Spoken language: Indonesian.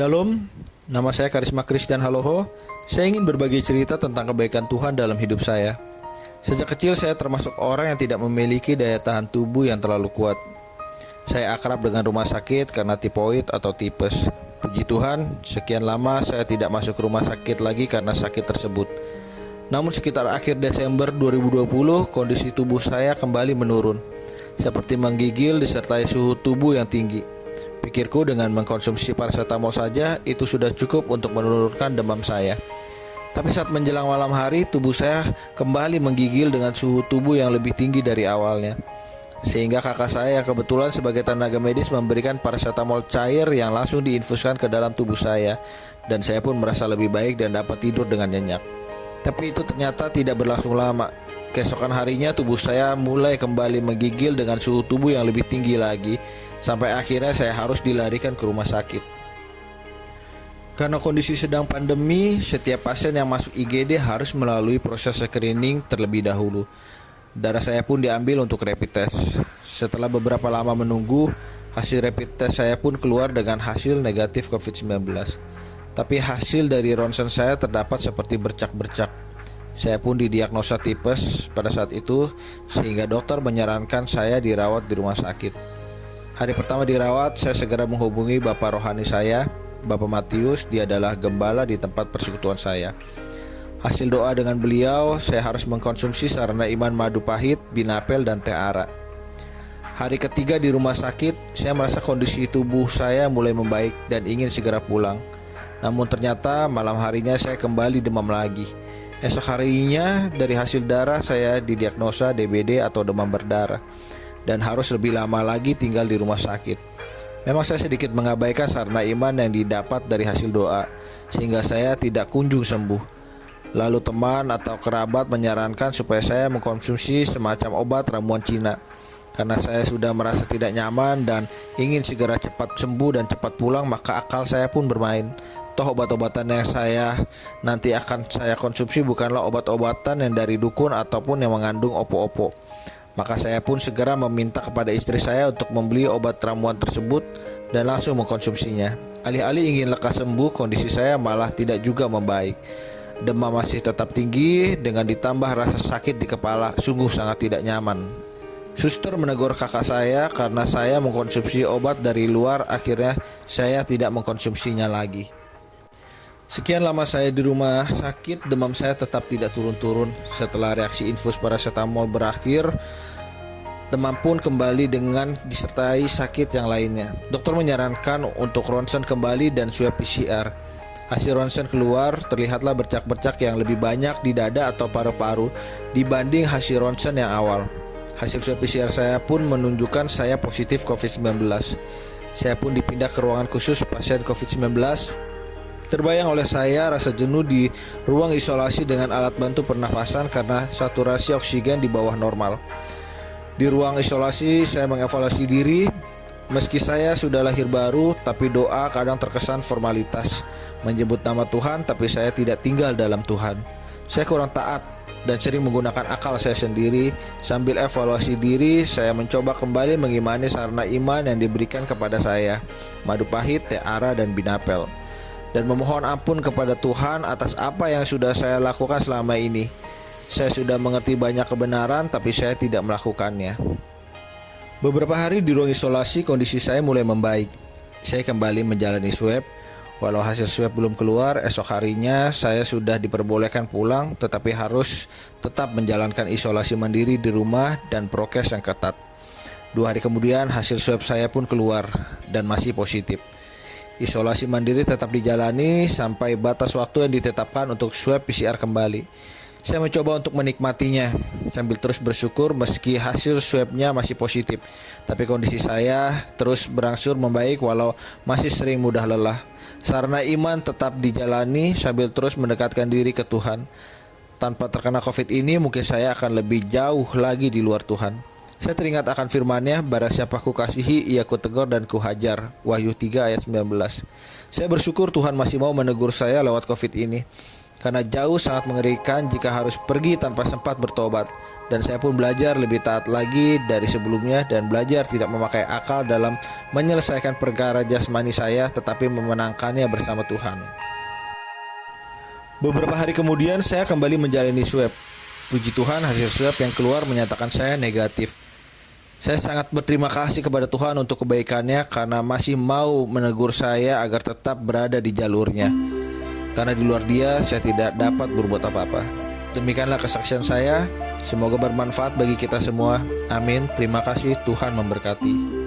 Shalom, nama saya Karisma Christian Haloho. Saya ingin berbagi cerita tentang kebaikan Tuhan dalam hidup saya. Sejak kecil saya termasuk orang yang tidak memiliki daya tahan tubuh yang terlalu kuat. Saya akrab dengan rumah sakit karena tipoid atau tipes. Puji Tuhan, sekian lama saya tidak masuk rumah sakit lagi karena sakit tersebut. Namun sekitar akhir Desember 2020, kondisi tubuh saya kembali menurun, seperti menggigil disertai suhu tubuh yang tinggi. Pikirku dengan mengkonsumsi paracetamol saja itu sudah cukup untuk menurunkan demam saya. Tapi saat menjelang malam hari, tubuh saya kembali menggigil dengan suhu tubuh yang lebih tinggi dari awalnya. Sehingga kakak saya yang kebetulan sebagai tenaga medis memberikan paracetamol cair yang langsung diinfuskan ke dalam tubuh saya. Dan saya pun merasa lebih baik dan dapat tidur dengan nyenyak. Tapi itu ternyata tidak berlangsung lama. Keesokan harinya tubuh saya mulai kembali menggigil dengan suhu tubuh yang lebih tinggi lagi, sampai akhirnya saya harus dilarikan ke rumah sakit. Karena kondisi sedang pandemi, setiap pasien yang masuk IGD harus melalui proses screening terlebih dahulu. Darah saya pun diambil untuk rapid test. Setelah beberapa lama menunggu, hasil rapid test saya pun keluar dengan hasil negatif COVID-19. Tapi hasil dari ronsen saya terdapat seperti bercak-bercak. Saya pun didiagnosa tipes pada saat itu, sehingga dokter menyarankan saya dirawat di rumah sakit. Hari pertama dirawat, saya segera menghubungi Bapak rohani saya, Bapak Matius. Dia adalah gembala di tempat persekutuan saya. Hasil doa dengan beliau, saya harus mengkonsumsi sarana iman madu pahit, binapel, dan teh ara. Hari ketiga di rumah sakit, saya merasa kondisi tubuh saya mulai membaik dan ingin segera pulang. Namun ternyata malam harinya saya kembali demam lagi. Esok harinya dari hasil darah saya didiagnosa DBD atau demam berdarah, dan harus lebih lama lagi tinggal di rumah sakit. Memang saya sedikit mengabaikan sarana iman yang didapat dari hasil doa, sehingga saya tidak kunjung sembuh. Lalu teman atau kerabat menyarankan supaya saya mengkonsumsi semacam obat ramuan Cina, karena saya sudah merasa tidak nyaman dan ingin segera cepat sembuh dan cepat pulang. Maka akal saya pun bermain. Toh obat-obatan yang nanti akan saya konsumsi bukanlah obat-obatan yang dari dukun ataupun yang mengandung opo-opo. Maka saya pun segera meminta kepada istri saya untuk membeli obat ramuan tersebut dan langsung mengkonsumsinya. Alih-alih ingin lekas sembuh, kondisi saya malah tidak juga membaik. Demam masih tetap tinggi dengan ditambah rasa sakit di kepala, sungguh sangat tidak nyaman. Suster menegur kakak saya karena saya mengkonsumsi obat dari luar. Akhirnya saya tidak mengkonsumsinya lagi. Sekian lama saya di rumah sakit, demam saya tetap tidak turun-turun. Setelah reaksi infus paracetamol berakhir, demam pun kembali dengan disertai sakit yang lainnya. Dokter menyarankan untuk ronsen kembali dan swab PCR. Hasil ronsen keluar, terlihatlah bercak-bercak yang lebih banyak di dada atau paru-paru dibanding hasil ronsen yang awal. Hasil swab PCR saya pun menunjukkan saya positif COVID-19. Saya pun dipindah ke ruangan khusus pasien COVID-19. Terbayang oleh saya rasa jenuh di ruang isolasi dengan alat bantu pernapasan karena saturasi oksigen di bawah normal. Di ruang isolasi saya mengevaluasi diri. Meski saya sudah lahir baru, tapi doa kadang terkesan formalitas. Menyebut nama Tuhan, tapi saya tidak tinggal dalam Tuhan. Saya kurang taat dan sering menggunakan akal saya sendiri. Sambil evaluasi diri, saya mencoba kembali mengimani sarana iman yang diberikan kepada saya, madu pahit, teh ara, dan binapel, dan memohon ampun kepada Tuhan atas apa yang sudah saya lakukan selama ini. Saya sudah mengerti banyak kebenaran, tapi saya tidak melakukannya. Beberapa hari di ruang isolasi, kondisi saya mulai membaik. Saya kembali menjalani swab. Walau hasil swab belum keluar, esok harinya saya sudah diperbolehkan pulang, tetapi harus tetap menjalankan isolasi mandiri di rumah dan prokes yang ketat. 2 hari kemudian hasil swab saya pun keluar dan masih positif. Isolasi mandiri tetap dijalani sampai batas waktu yang ditetapkan untuk swab PCR kembali. Saya mencoba untuk menikmatinya sambil terus bersyukur meski hasil swabnya masih positif. Tapi kondisi saya terus berangsur membaik walau masih sering mudah lelah. Sarana iman tetap dijalani sambil terus mendekatkan diri ke Tuhan. Tanpa terkena COVID ini mungkin saya akan lebih jauh lagi di luar Tuhan. Saya teringat akan firman-Nya, barang siapa kukasihi, ia kutegur dan kuhajar. Wahyu 3 ayat 19. Saya bersyukur Tuhan masih mau menegur saya lewat COVID ini. karena jauh sangat mengerikan jika harus pergi tanpa sempat bertobat. Dan saya pun belajar lebih taat lagi dari sebelumnya dan belajar tidak memakai akal dalam menyelesaikan perkara jasmani saya, tetapi memenangkannya bersama Tuhan. Beberapa hari kemudian saya kembali menjalani swab. Puji Tuhan, hasil swab yang keluar menyatakan saya negatif. Saya sangat berterima kasih kepada Tuhan untuk kebaikannya karena masih mau menegur saya agar tetap berada di jalurnya. Karena di luar Dia saya tidak dapat berbuat apa-apa. Demikianlah kesaksian saya. Semoga bermanfaat bagi kita semua. Amin. Terima kasih. Tuhan memberkati.